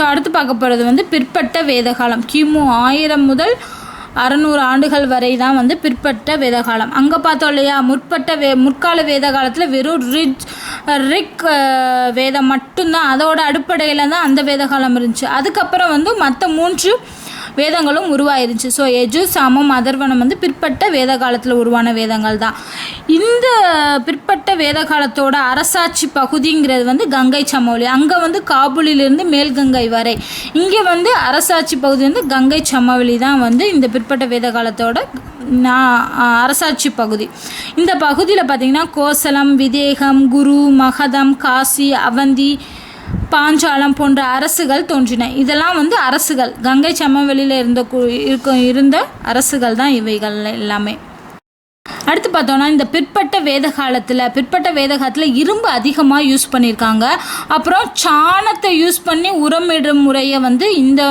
So அடுத்து பார்க்க போகிறது வந்து பிற்பட்ட வேதகாலம். கிமு 1000 முதல் 600 ஆண்டுகள் வரை தான் வந்து பிற்பட்ட வேதகாலம். அங்கே பார்த்தோம் இல்லையா, முற்கால வேத காலத்தில் வெறும் ரிக் வேதம் மட்டும்தான், அதோட அடிப்படையில் தான் அந்த வேதகாலம் இருந்துச்சு. அதுக்கப்புறம் வந்து மற்ற 3 வேதங்களும் உருவாயிருச்சு. ஸோ யஜு, சாமம், அதர்வனம் வந்து பிற்பட்ட வேத காலத்தில் உருவான வேதங்கள் தான். இந்த பிற்பட்ட வேத காலத்தோட அரசாட்சி பகுதிங்கிறது வந்து கங்கை சமவெளி. அங்கே வந்து காபூலிலிருந்து மேல்கங்கை வரை, இங்கே வந்து அரசாட்சி பகுதி வந்து கங்கை சமவெளி தான் வந்து இந்த பிற்பட்ட வேத காலத்தோட அரசாட்சி பகுதி. இந்த பகுதியில் பார்த்திங்கன்னா கோசலம், விதேகம், குரு, மகதம், காசி, அவந்தி, பாஞ்சாலம் போன்ற அரசுகள் தோன்றின. இதெல்லாம் வந்து அரசுகள், கங்கை சமவெளியில் இருந்த அரசுகள் தான் இவைகள் எல்லாமே. அடுத்து பார்த்தோன்னா இந்த பிற்பட்ட வேத காலத்தில் இரும்பு அதிகமாக யூஸ் பண்ணியிருக்காங்க. அப்புறம் சாணத்தை யூஸ் பண்ணி உரமிடும் முறையை வந்து இந்த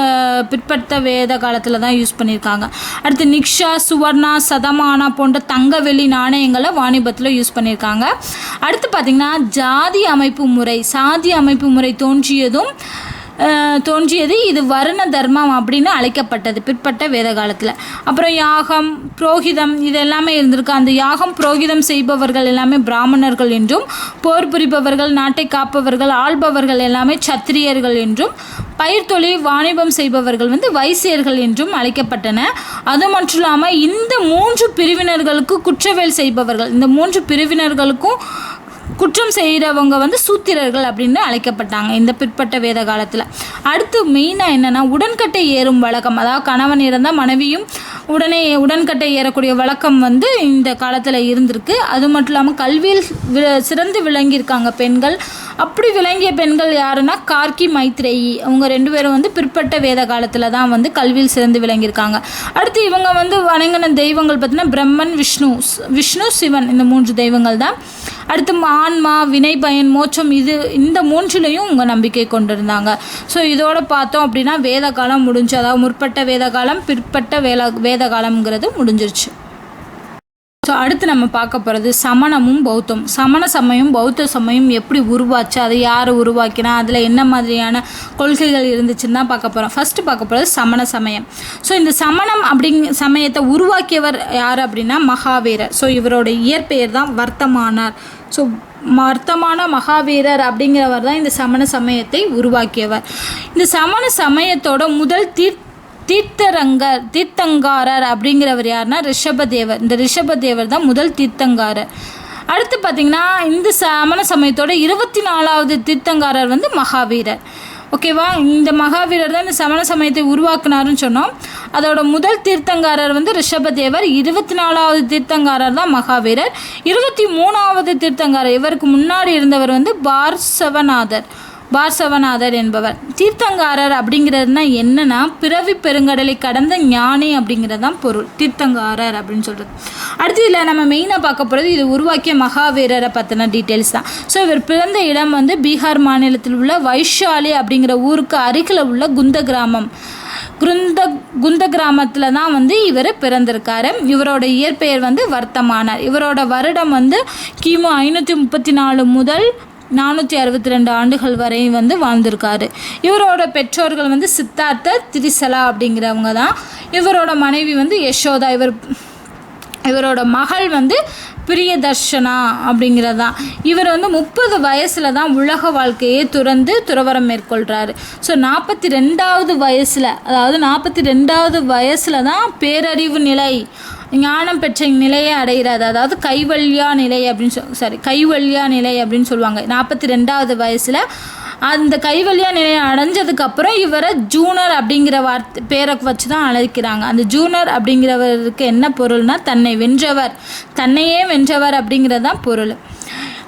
பிற்பட்ட வேத காலத்தில் தான் யூஸ் பண்ணியிருக்காங்க. அடுத்து நிக்ஷா, சுவர்ணா, சதமானா போன்ற தங்க வெள்ளி நாணயங்களை வாணிபத்தில் யூஸ் பண்ணியிருக்காங்க. அடுத்து பார்த்திங்கன்னா சாதி அமைப்பு முறை தோன்றியது இது வருண தர்மம் அப்படின்னு அழைக்கப்பட்டது பிற்பட்ட வேத காலத்தில். அப்புறம் யாகம், புரோகிதம் இது எல்லாமே இருந்திருக்கு. அந்த யாகம் புரோகிதம் செய்பவர்கள் எல்லாமே பிராமணர்கள் என்றும், போர் புரிபவர்கள், நாட்டை காப்பவர்கள், ஆள்பவர்கள் எல்லாமே சத்திரியர்கள் என்றும், பயிர் தொழில் வாணிபம் செய்பவர்கள் வந்து வைசியர்கள் என்றும் அழைக்கப்பட்டன. அது மட்டும் இல்லாமல் இந்த 3 பிரிவினர்களுக்கு குற்றவியல் செய்பவர்கள், இந்த 3 பிரிவினர்களுக்கும் குற்றம் செய்கிறவங்க வந்து சூத்திரர்கள் அப்படின்னு அழைக்கப்பட்டாங்க இந்த பிற்பட்ட வேத காலத்தில். அடுத்து மெயினாக என்னென்னா உடன்கட்டை ஏறும் வழக்கம், அதாவது கணவன் இறந்தால் மனைவியும் உடன்கட்டை ஏறக்கூடிய வழக்கம் வந்து இந்த காலத்தில் இருந்திருக்கு. அது மட்டும் இல்லாமல் கல்வியில் சிறந்து விளங்கியிருக்காங்க பெண்கள். அப்படி விளங்கிய பெண்கள் யாருன்னா கார்கி, மைத்ரேயி, அவங்க 2 பேரும் வந்து பிற்பட்ட வேத காலத்தில் தான் வந்து கல்வியில் சிறந்து விளங்கியிருக்காங்க. அடுத்து இவங்க வந்து வணங்கின தெய்வங்கள் பார்த்தீங்கன்னா பிரம்மன், விஷ்ணு, சிவன், இந்த 3 தெய்வங்கள் தான். அடுத்து ஆன்மா, வினை பயன், மோட்சம், இந்த 3லையும் உங்க நம்பிக்கை கொண்டிருந்தாங்க. ஸோ இதோட பார்த்தோம் அப்படின்னா வேத காலம் முடிஞ்சு, அதாவது முற்பட்ட வேத காலம், பிற்பட்ட வேத காலம்ங்கிறது முடிஞ்சிருச்சு. ஸோ அடுத்து நம்ம பார்க்க போகிறது சமணமும் பௌத்தம். சமண சமயம், பௌத்த சமயம் எப்படி உருவாச்சு, அதை யார் உருவாக்கினா, அதில் என்ன மாதிரியான கொள்கைகள் இருந்துச்சுன்னு தான் பார்க்க போகிறோம். ஃபஸ்ட்டு பார்க்க போகிறது சமண சமயம். ஸோ இந்த சமணம் சமயத்தை உருவாக்கியவர் யார் அப்படின்னா மகாவீரர். ஸோ இவரோட இயற்பெயர் தான் வர்த்தமானார். ஸோ வர்த்தமான மகாவீரர் அப்படிங்கிறவர் தான் இந்த சமண சமயத்தை உருவாக்கியவர். இந்த சமண சமயத்தோட முதல் தீர்த்தங்காரர் அப்படிங்கிறவர் யாருன்னா ரிஷபதேவர். இந்த ரிஷபதேவர் தான் முதல் தீர்த்தங்காரர். அடுத்து பார்த்திங்கன்னா இந்த சமண சமயத்தோட 24வது தீர்த்தங்காரர் வந்து மகாவீரர். ஓகேவா, இந்த மகாவீரர் தான் இந்த சமண சமயத்தை உருவாக்குனாருன்னு சொன்னோம். அதோட முதல் தீர்த்தங்காரர் வந்து ரிஷபதேவர், 24வது தீர்த்தங்காரர் தான் மகாவீரர். 23வது தீர்த்தங்காரர், இவருக்கு முன்னாடி இருந்தவர் வந்து பார்சவநாதர் என்பவர். தீர்த்தங்காரர் அப்படிங்கிறதுனா என்னன்னா பிறவி பெருங்கடலை கடந்த ஞானி அப்படிங்கிறது தான் பொருள், தீர்த்தங்காரர் அப்படின்னு சொல்கிறது. அடுத்து இதில் நம்ம மெயினாக பார்க்க போகிறது இது உருவாக்கிய மகாவீரரை பற்றின டீட்டெயில்ஸ் தான். ஸோ இவர் பிறந்த இடம் வந்து பீகார் மாநிலத்தில் உள்ள வைஷாலி அப்படிங்கிற ஊருக்கு அருகில் உள்ள குந்த கிராமத்தில் தான் வந்து இவர் பிறந்திருக்காரு. இவரோட இயற்பெயர் வந்து வர்த்தமானார். இவரோட வருடம் வந்து கிமு 534 முதல் 462 ஆண்டுகள் வரை வந்து வாழ்ந்திருக்காரு. இவரோட பெற்றோர்கள் வந்து சித்தார்த்த, திரிசலா அப்படிங்கிறவங்க தான். இவரோட மனைவி வந்து யசோதா. இவரோட மகள் வந்து பிரியதர்ஷனா அப்படிங்கிறது தான். இவர் வந்து 30 வயசில் தான் உலக வாழ்க்கையை துறவரம் மேற்கொள்கிறாரு. ஸோ 42வது வயசில், அதாவது 42வது வயசில் தான் பேரறிவு நிலை, ஞானம் பெற்ற நிலையை அடைகிறாரு. அதாவது கைவல்யா நிலை அப்படின்னு சொல்லுவாங்க. 42வது வயசில் அந்த கைவல்யா நிலையை அடைஞ்சதுக்கப்புறம் இவரை ஜூனர் அப்படிங்கிற பேரை வச்சு தான் அழைக்கிறாங்க. அந்த ஜூனர் அப்படிங்கிறவருக்கு என்ன பொருள்னா தன்னையே வென்றவர் அப்படிங்கிறது தான் பொருள்.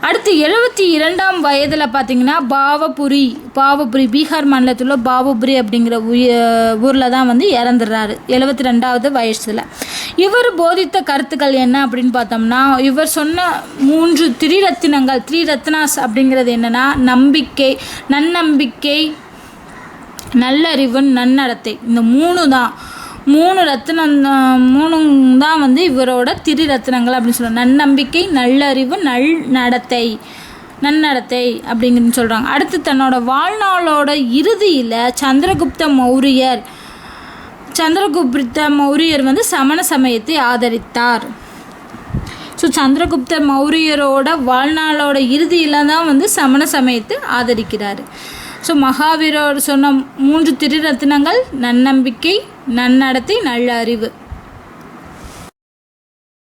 அடுத்து 72ஆம் வயதில் பார்த்திங்கன்னா பாவபுரி பீகார் மாநிலத்தில் உள்ள பாவபுரி அப்படிங்கிற ஊரில் தான் வந்து இறந்துடுறாரு 72வது வயசில். இவர் போதித்த கருத்துக்கள் என்ன அப்படின்னு பார்த்தோம்னா, இவர் சொன்ன 3 த்ரீரத்னாஸ் அப்படிங்கிறது என்னென்னா நன்னம்பிக்கை, நல்லறிவு, நன்னடத்தை. இந்த 3 தான் வந்து இவரோட திரிரத்னங்கள் அப்படின்னு சொல்லுவாங்க. நன்னம்பிக்கை, நல்லறிவு, நடத்தை. நன்னடத்தை அப்படிங்கிறது சொல்கிறாங்க. அடுத்து தன்னோட வாழ்நாளோட இறுதியில் சந்திரகுப்த மௌரியர் வந்து சமண சமயத்தை ஆதரித்தார். ஸோ சந்திரகுப்த மௌரியரோட வாழ்நாளோட இறுதியில் தான் வந்து சமண சமயத்தை ஆதரிக்கிறார். ஸோ மகாவீரர் சொன்ன 3 திரிரத்தினங்கள் நன்னம்பிக்கை, நன்னடத்தை, நல்ல அறிவு.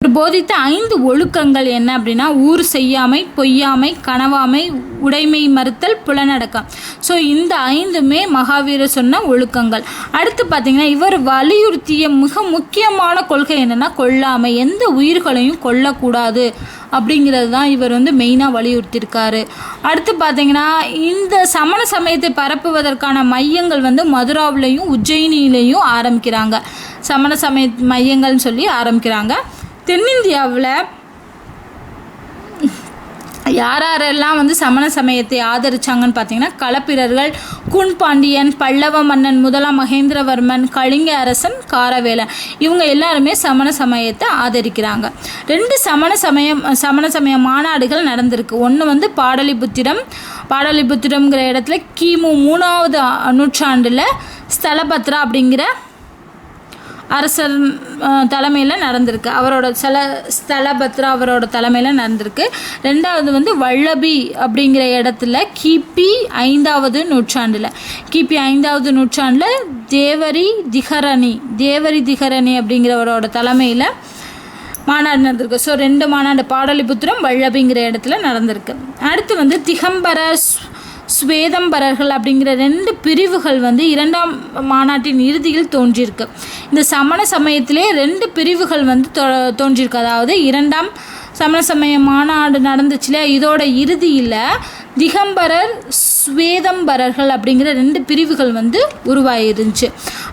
போதித்த 5 ஒழுக்கங்கள் என்ன அப்படின்னா ஊர் செய்யாமை, பொய்யாமை, கனவாமை, உடைமை மறுத்தல், புலனடக்கம். ஸோ இந்த 5மே மகாவீரர் சொன்ன ஒழுக்கங்கள். அடுத்து பார்த்திங்கன்னா இவர் வலியுறுத்திய மிக முக்கியமான கொள்கை என்னென்னா கொல்லாமை, எந்த உயிர்களையும் கொல்லக்கூடாது அப்படிங்கிறது தான் இவர் வந்து மெயினாக வலியுறுத்தியிருக்காரு. அடுத்து பார்த்திங்கன்னா இந்த சமண சமயத்தை பரப்புவதற்கான மையங்கள் வந்து மதுராவிலையும் உஜ்ஜயினிலையும் ஆரம்பிக்கிறாங்க. சமண சமய மையங்கள்னு சொல்லி ஆரம்பிக்கிறாங்க. தென்னிந்தியாவில் யாரெல்லாம் வந்து சமண சமயத்தை ஆதரிச்சாங்கன்னு பார்த்தீங்கன்னா களப்பிரர்கள், கூன் பாண்டியன், பல்லவ மன்னன் முதலாம் மகேந்திரவர்மன், கலிங்க அரசன், காரவேலன், இவங்க எல்லாருமே சமண சமயத்தை ஆதரிக்கிறாங்க. 2 சமண சமய மாநாடுகள் நடந்திருக்கு. ஒன்று வந்து பாடலிபுத்திரம்ங்கிற இடத்துல கிமு 3ஆவது நூற்றாண்டில் ஸ்தலபத்ரா அப்படிங்கிற அரசர் தலைமையில் நடந்திருக்கு. ஸ்தலபத்ரா அவரோட தலைமையில் நடந்திருக்கு. 2வது வந்து வல்லபி அப்படிங்கிற இடத்துல கிபி 5ஆவது நூற்றாண்டில் தேவரி திகரணி அப்படிங்கிறவரோட தலைமையில் மாநாடு நடந்திருக்கு. ஸோ 2 மாநாடு பாடலிபுத்திரம், வல்லபிங்கிற இடத்துல நடந்திருக்கு. அடுத்து வந்து திகம்பர, ஸ்வேதம்பரர்கள் அப்படிங்கிற 2 பிரிவுகள் வந்து 2ஆம் மாநாட்டின் இறுதியில் தோன்றியிருக்கு. இந்த சமண சமயத்திலே 2 பிரிவுகள் வந்து தோன்றியிருக்கு. அதாவது 2ஆம் சமண சமய மாநாடு நடந்துச்சுல, இதோட இறுதியில் திகம்பரர், ஸ்வேதம்பரர்கள் அப்படிங்கிற 2 பிரிவுகள் வந்து உருவாயிருந்துச்சு.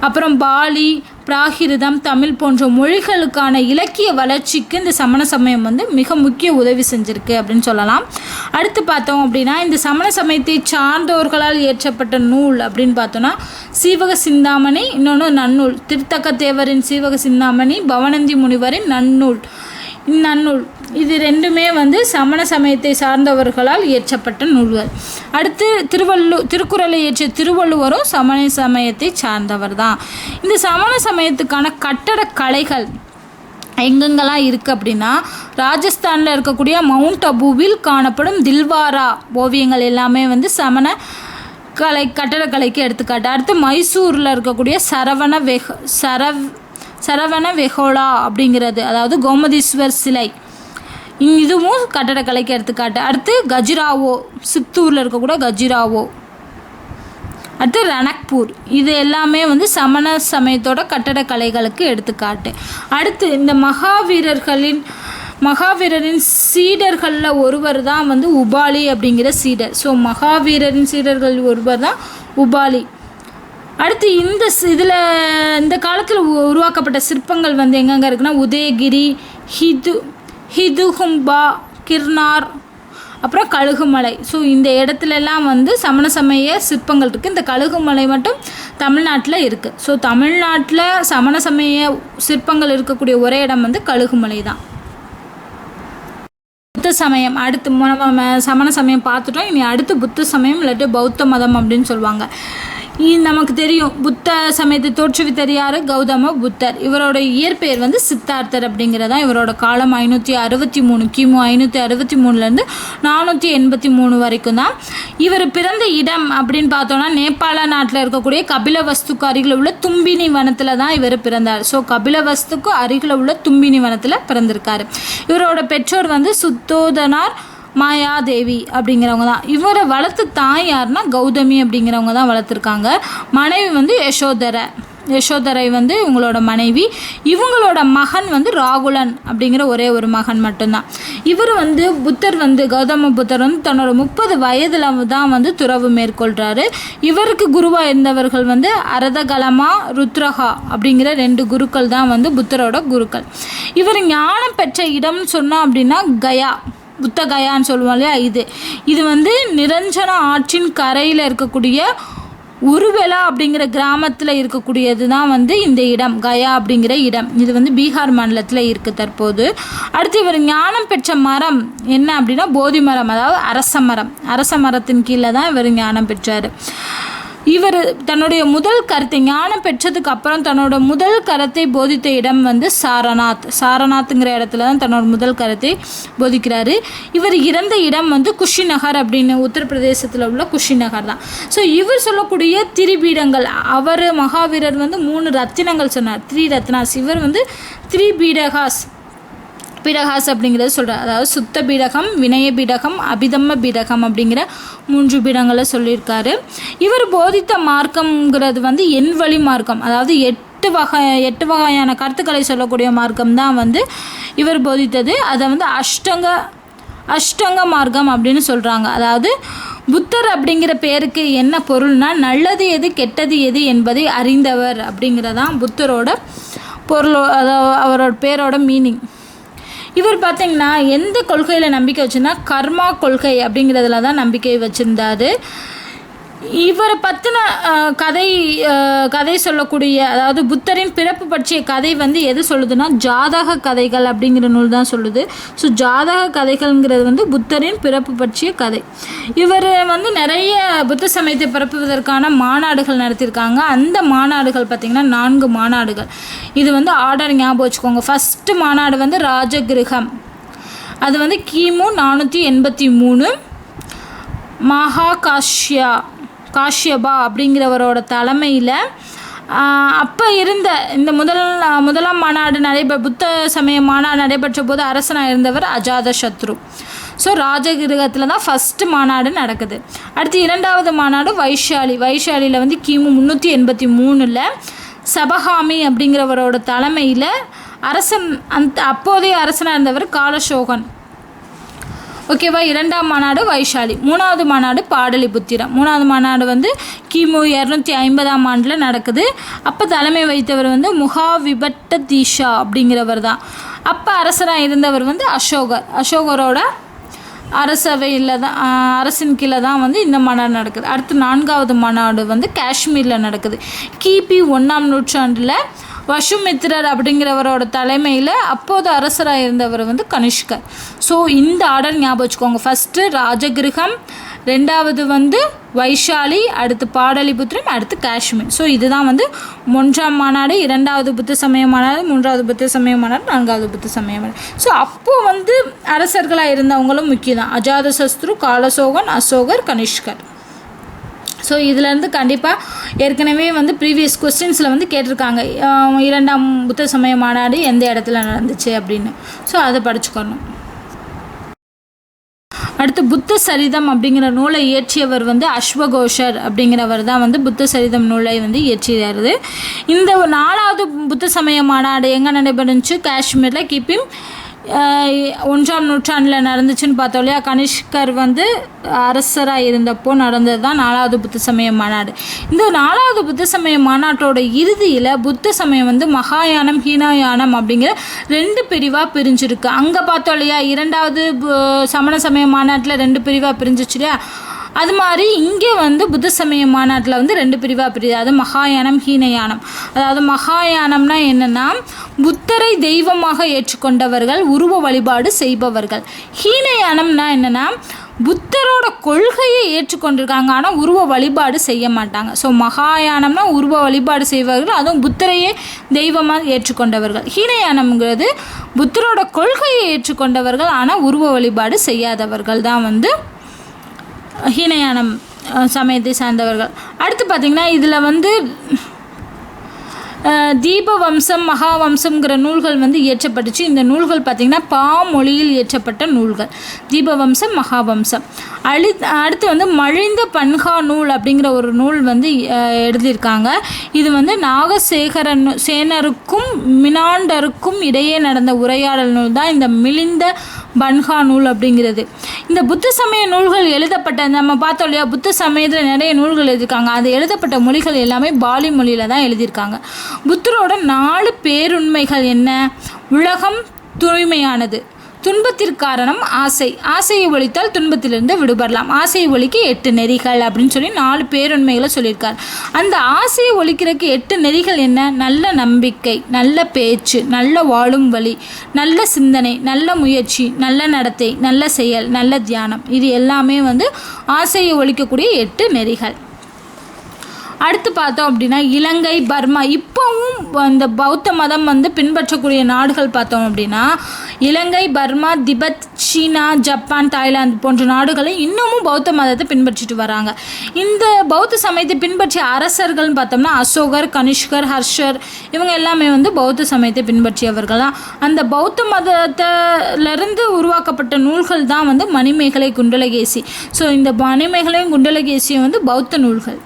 அப்புறம் பாலி, பிராகிருதம், தமிழ் போன்ற மொழிகளுக்கான இலக்கிய வளர்ச்சிக்கு இந்த சமண சமயம் வந்து மிக முக்கிய உதவி செஞ்சுருக்கு அப்படின்னு சொல்லலாம். அடுத்து பார்த்தோம் அப்படின்னா இந்த சமண சமயத்தை சார்ந்தோர்களால் இயற்றப்பட்ட நூல் அப்படின்னு பார்த்தோன்னா சீவக சிந்தாமணி, இன்னொன்று நன்னூல். திருத்தக்க தேவரின் சீவக சிந்தாமணி, பவனந்தி முனிவரின் நன்னூல். இது 2மே வந்து சமண சமயத்தை சார்ந்தவர்களால் இயற்றப்பட்ட நூல்கள். அடுத்து திருக்குறளை இயற்றிய திருவள்ளுவரும் சமண சமயத்தை சார்ந்தவர் தான். இந்த சமண சமயத்துக்கான கட்டடக்கலைகள் எங்கெங்கெல்லாம் இருக்குது அப்படின்னா ராஜஸ்தானில் இருக்கக்கூடிய மவுண்ட் அபுவில் காணப்படும் தில்வாரா ஓவியங்கள் எல்லாமே வந்து சமண கட்டடக்கலைக்கு எடுத்துக்காட்டு. அடுத்து மைசூரில் இருக்கக்கூடிய சரவண வெஹோலா அப்படிங்கிறது, அதாவது கோமதீஸ்வர் சிலை, இதுவும் கட்டடக்கலைக்கு எடுத்துக்காட்டு. அடுத்து கஜுராவோ, சித்தூரில் இருக்கக்கூடிய கஜுராவோ. அடுத்து ரணக்பூர், இது எல்லாமே வந்து சமண சமயத்தோட கட்டடக்கலைகளுக்கு எடுத்துக்காட்டு. அடுத்து இந்த மகாவீரரின் சீடர்களில் ஒருவர் தான் வந்து உபாலி அப்படிங்கிற சீடர். ஸோ மகாவீரரின் சீடர்கள் ஒருவர் தான் உபாலி. அடுத்து இந்த காலத்தில் உருவாக்கப்பட்ட சிற்பங்கள் வந்து எங்கெங்கே இருக்குன்னா உதயகிரி, ஹிதுகும்பா, கிர்னார், அப்புறம் கழுகுமலை. ஸோ இந்த இடத்துலலாம் வந்து சமண சமய சிற்பங்கள் இருக்குது. இந்த கழுகுமலை மட்டும் தமிழ்நாட்டில் இருக்குது. ஸோ தமிழ்நாட்டில் சமண சமய சிற்பங்கள் இருக்கக்கூடிய ஒரே இடம் வந்து கழுகுமலை தான். புத்த சமயம், அடுத்து நம்ம சமண சமயம் பார்த்துட்டோம். இனி அடுத்து புத்த சமயம் இல்லாட்டி பௌத்த மதம் அப்படின்னு சொல்லுவாங்க. நமக்கு தெரியும் புத்த சமயத்தை தோற்றுவித்தர் யார்? கௌதம புத்தர். இவரோட இயற்பெயர் வந்து சித்தார்த்தர் அப்படிங்கிறதா. இவரோட காலம் 563, கிமு 563 483 வரைக்கும் தான். இவர் பிறந்த இடம் அப்படின்னு பார்த்தோன்னா நேபாள நாட்டில் இருக்கக்கூடிய கபிலவஸ்துக்கு அருகில் உள்ள தும்பினி வனத்தில் தான் இவர் பிறந்தார். ஸோ கபிலவஸ்துக்கு அருகில் உள்ள தும்பினி வனத்தில் பிறந்திருக்காரு. இவரோட பெற்றோர் வந்து சுத்தோதனார், மாயாதேவி அப்படிங்கிறவங்க தான். இவரை வளர்த்து தாய் யாருன்னா கௌதமி அப்படிங்கிறவங்க தான் வளர்த்துருக்காங்க. மனைவி வந்து யசோதரை வந்து இவங்களோட மனைவி. இவங்களோட மகன் வந்து ராகுலன் அப்படிங்கிற ஒரே ஒரு மகன் மட்டும்தான். இவர் வந்து கௌதம புத்தர் வந்து தன்னோட 30 வயதில் தான் வந்து துறவு மேற்கொள்கிறாரு. இவருக்கு குருவாக இருந்தவர்கள் வந்து அரதகலமா, ருத்ரஹா அப்படிங்கிற 2 குருக்கள் தான் வந்து புத்தரோட குருக்கள். இவர் ஞானம் பெற்ற இடம்னு சொன்னோம் அப்படின்னா கயா, புத்த கயான்னு சொல்லுவோம் இல்லையா, இது வந்து நிரஞ்சன ஆற்றின் கரையில் இருக்கக்கூடிய உருவெலா அப்படிங்கிற கிராமத்தில் இருக்கக்கூடியது தான் வந்து இந்த இடம், கயா அப்படிங்கிற இடம். இது வந்து பீகார் மாநிலத்தில் இருக்குது தற்போது. அடுத்து இவர் ஞானம் பெற்ற மரம் என்ன அப்படின்னா போதி மரம், அதாவது அரச மரம். அரச மரத்தின் கீழே தான் இவர் ஞானம் பெற்றார். இவர் தன்னுடைய முதல் கருத்தை ஞானம் பெற்றதுக்கு அப்புறம் தன்னோட முதல் கருத்தை போதித்த இடம் வந்து சாரநாத்ங்கிற இடத்துல தான் தன்னோட முதல் கருத்தை போதிக்கிறாரு. இவர் இறந்த இடம் வந்து குஷிநகர் அப்படின்னு, உத்தரப்பிரதேசத்தில் உள்ள குஷிநகர் தான். ஸோ இவர் சொல்லக்கூடிய திரிபீடங்கள், அவர் மகாவீரர் வந்து 3 ரத்தினங்கள் சொன்னார், 3 ரத்னாஸ். இவர் வந்து 3 பீடகாஸ் அப்படிங்கிறது சொல்கிறார். அதாவது சுத்த பீடகம், வினய பீடகம், அபிதம்ம பீடகம் அப்படிங்கிற 3 பீடங்களை சொல்லியிருக்காரு. இவர் போதித்த மார்க்கம்ங்கிறது வந்து எண்வழி மார்க்கம், அதாவது 8 வகையான கருத்துக்களை சொல்லக்கூடிய மார்க்கம் தான் வந்து இவர் போதித்தது. அதை வந்து அஷ்டங்க மார்க்கம் அப்படின்னு சொல்கிறாங்க. அதாவது புத்தர் அப்படிங்கிற பேருக்கு என்ன பொருள்னா நல்லது எது கெட்டது எது என்பதை அறிந்தவர் அப்படிங்கிறதான் புத்தரோட பொருள், அதாவது அவரோட பேரோட மீனிங். இவர் பார்த்திங்கன்னா எந்த கொள்கையில் நம்பிக்கை வச்சுருந்தா கர்மா கொள்கை அப்படிங்கிறதுல தான் நம்பிக்கை வச்சுருந்தார். இவரை பற்றின கதை சொல்லக்கூடிய, அதாவது புத்தரின் பிறப்பு பற்றிய கதை வந்து எது சொல்லுதுன்னா ஜாதக கதைகள் அப்படிங்கிற நூல் தான் சொல்லுது. ஸோ ஜாதக கதைகள்ங்கிறது வந்து புத்தரின் பிறப்பு பற்றிய கதை. இவர் வந்து நிறைய புத்த சமயத்தை பரப்புவதற்கான மாநாடுகள் நடத்தியிருக்காங்க. அந்த மாநாடுகள் பார்த்திங்கன்னா 4 மாநாடுகள். இது வந்து ஆர்டர் ஞாபகம் வச்சுக்கோங்க. ஃபஸ்ட்டு மாநாடு வந்து ராஜகிருகம், அது வந்து கிமு 483. மகா காஷ்யபா அப்படிங்கிறவரோட தலைமையில் அப்போ இருந்த இந்த முதலாம் மாநாடு புத்த சமய மாநாடு நடைபெற்ற போது அரசனாக இருந்தவர் அஜாதசத்ரு. ஸோ ராஜகிருகத்தில் தான் ஃபஸ்ட்டு மாநாடு நடக்குது. அடுத்து 2வது மாநாடு வைஷாலியில் வந்து கிமு 383 சபகாமி அப்படிங்கிறவரோட தலைமையில் அப்போதைய அரசனாக இருந்தவர் காலசோகன். ஓகேவா. 2ஆம் மாநாடு வைஷாலி. 3வது மாநாடு பாடலிபுத்திரம். 3வது மாநாடு வந்து கிமு 250ஆம் ஆண்டில் நடக்குது. அப்போ தலைமை வைத்தவர் வந்து முகாவிபட்ட தீஷா அப்படிங்கிறவர் தான். அப்போ அரசராக இருந்தவர் வந்து அசோகரோட அரசவையில் தான், அரசின் கீழே தான் வந்து இந்த மாநாடு நடக்குது. அடுத்து 4வது மாநாடு வந்து காஷ்மீரில் நடக்குது. கிபி 1ஆம் நூற்றாண்டில் வசுமித்திரர் அப்படிங்கிறவரோட தலைமையில் அப்போது அரசராக இருந்தவர் வந்து கனிஷ்கர். ஸோ இந்த ஆர்டர் ஞாபகம் வச்சுக்கோங்க. ஃபஸ்ட்டு ராஜகிருகம், 2வது வந்து வைஷாலி, அடுத்து பாடலிபுத்திரம், அடுத்து காஷ்மீர். ஸோ இதுதான் வந்து 1ஆம் மாநாடு, 2வது புத்த சமய மாநாடு, 3வது புத்த சமய மாநாடு, 4வது புத்த சமய மாநாடு. ஸோ அப்போது வந்து அரசர்களாக இருந்தவங்களும் முக்கியம் தான். அஜாதசத்ரு, காலசோகன், அசோகர், கனிஷ்கர். ஸோ இதிலேருந்து கண்டிப்பாக ஏற்கனவே வந்து ப்ரீவியஸ் கொஸ்டின்ஸில் வந்து கேட்டிருக்காங்க 2ஆம் புத்த சமய மாநாடு எந்த இடத்துல நடந்துச்சு அப்படின்னு. ஸோ அதை படிச்சுக்கணும். அடுத்து புத்த சரிதம் அப்படிங்கிற நூலை இயற்றியவர் வந்து அஸ்வகோஷர் அப்படிங்கிறவர் தான் வந்து புத்த சரிதம் நூலை வந்து இயற்றியது. இந்த 4வது புத்த சமய மாநாடு எங்கே நடைபெறுச்சு? காஷ்மீரில் கிபி 1ஆம் நூற்றாண்டில் நடந்துச்சுன்னு பார்த்தோம் இல்லையா. கனிஷ்கர் வந்து அரசராக இருந்தப்போ நடந்தது தான் 4வது புத்த சமய மாநாடு. இந்த 4வது புத்த சமய மாநாட்டோட இறுதியில் புத்த சமயம் வந்து மகாயானம், ஹீனயானம் அப்படிங்கிற 2 பிரிவாக பிரிஞ்சிருக்கு. அங்கே பார்த்தோம் இல்லையா, 2வது சமண சமய மாநாட்டில் 2 பிரிவாக பிரிஞ்சிச்சு இல்லையா. அது மாதிரி இங்கே வந்து புத்த சமய மாநாட்டில் வந்து 2 பிரிவாக பிரியுது. அது மகாயானம், ஹீனயானம். அதாவது மகாயானம்னா என்னென்னா புத்தரை தெய்வமாக ஏற்றுக்கொண்டவர்கள், உருவ வழிபாடு செய்பவர்கள். ஹீனயானம்னா என்னென்னா புத்தரோட கொள்கையை ஏற்றுக்கொண்டிருக்காங்க, ஆனால் உருவ வழிபாடு செய்ய மாட்டாங்க. ஸோ மகாயானம்னா உருவ வழிபாடு செய்பவர்கள், அதுவும் புத்தரையே தெய்வமாக ஏற்றுக்கொண்டவர்கள். ஹீனயானம்ங்கிறது புத்தரோட கொள்கையை ஏற்றுக்கொண்டவர்கள், ஆனால் உருவ வழிபாடு செய்யாதவர்கள் தான் வந்து ஹீனயானம் சமயத்தை சார்ந்தவர்கள். அடுத்து பார்த்திங்கன்னா இதில் வந்து தீபவம்சம், மகாவம்சம்ங்கிற நூல்கள் வந்து இயற்றப்பட்டுச்சு. இந்த நூல்கள் பார்த்திங்கன்னா பாமொழியில் இயற்றப்பட்ட நூல்கள், தீபவம்சம், மகாவம்சம். அடுத்து வந்து மழிந்த பன்ஹா நூல் அப்படிங்கிற ஒரு நூல் வந்து எழுதியிருக்காங்க. இது வந்து சேனருக்கும் மினாண்டருக்கும் இடையே நடந்த உரையாடல் நூல் தான் இந்த மிலிந்த பன்ஹா நூல் அப்படிங்கிறது. இந்த புத்த சமய நூல்கள் எழுதப்பட்ட, நம்ம பார்த்தோம் இல்லையா, புத்த சமயத்தில் நிறைய நூல்கள் எழுதியிருக்காங்க. அது எழுதப்பட்ட மொழிகள் எல்லாமே பாலி மொழியில் தான் எழுதியிருக்காங்க. புத்தரோட 4 பேருண்மைகள் என்ன? உலகம் தூய்மையானது, துன்பத்திற்கு ஆசை, ஆசையை ஒழித்தால் துன்பத்திலிருந்து விடுபடலாம். ஆசையை ஒழிக்க 8 நெறிகள் அப்படின்னு சொல்லி 4 பேருண்மைகளை சொல்லியிருக்கார். அந்த ஆசையை ஒழிக்கிறதுக்கு 8 நெறிகள் என்ன? நல்ல நம்பிக்கை, நல்ல பேச்சு, நல்ல வாழும் வழி, நல்ல சிந்தனை, நல்ல முயற்சி, நல்ல நடத்தை, நல்ல செயல், நல்ல தியானம். இது எல்லாமே ஆசையை ஒழிக்கக்கூடிய 8 நெறிகள். அடுத்து பார்த்தோம் அப்படின்னா இலங்கை, பர்மா. இப்போவும் அந்த பௌத்த மதம் பின்பற்றக்கூடிய நாடுகள் பார்த்தோம் அப்படின்னா இலங்கை, பர்மா, திபெத், சீனா, ஜப்பான், தாய்லாந்து போன்ற நாடுகளும் இன்னமும் பௌத்த மதத்தை பின்பற்றிட்டு வராங்க. இந்த பௌத்த சமயத்தை பின்பற்றிய அரசர்கள்னு பார்த்தோம்னா அசோகர், கனிஷ்கர், ஹர்ஷர் இவங்க எல்லாமே பௌத்த சமயத்தை பின்பற்றியவர்கள் தான். அந்த பௌத்த மதத்திலிருந்து உருவாக்கப்பட்ட நூல்கள் தான் மணிமேகலை, குண்டலகேசி. ஸோ இந்த மணிமேகலையும் குண்டலகேசியும் பௌத்த நூல்கள்.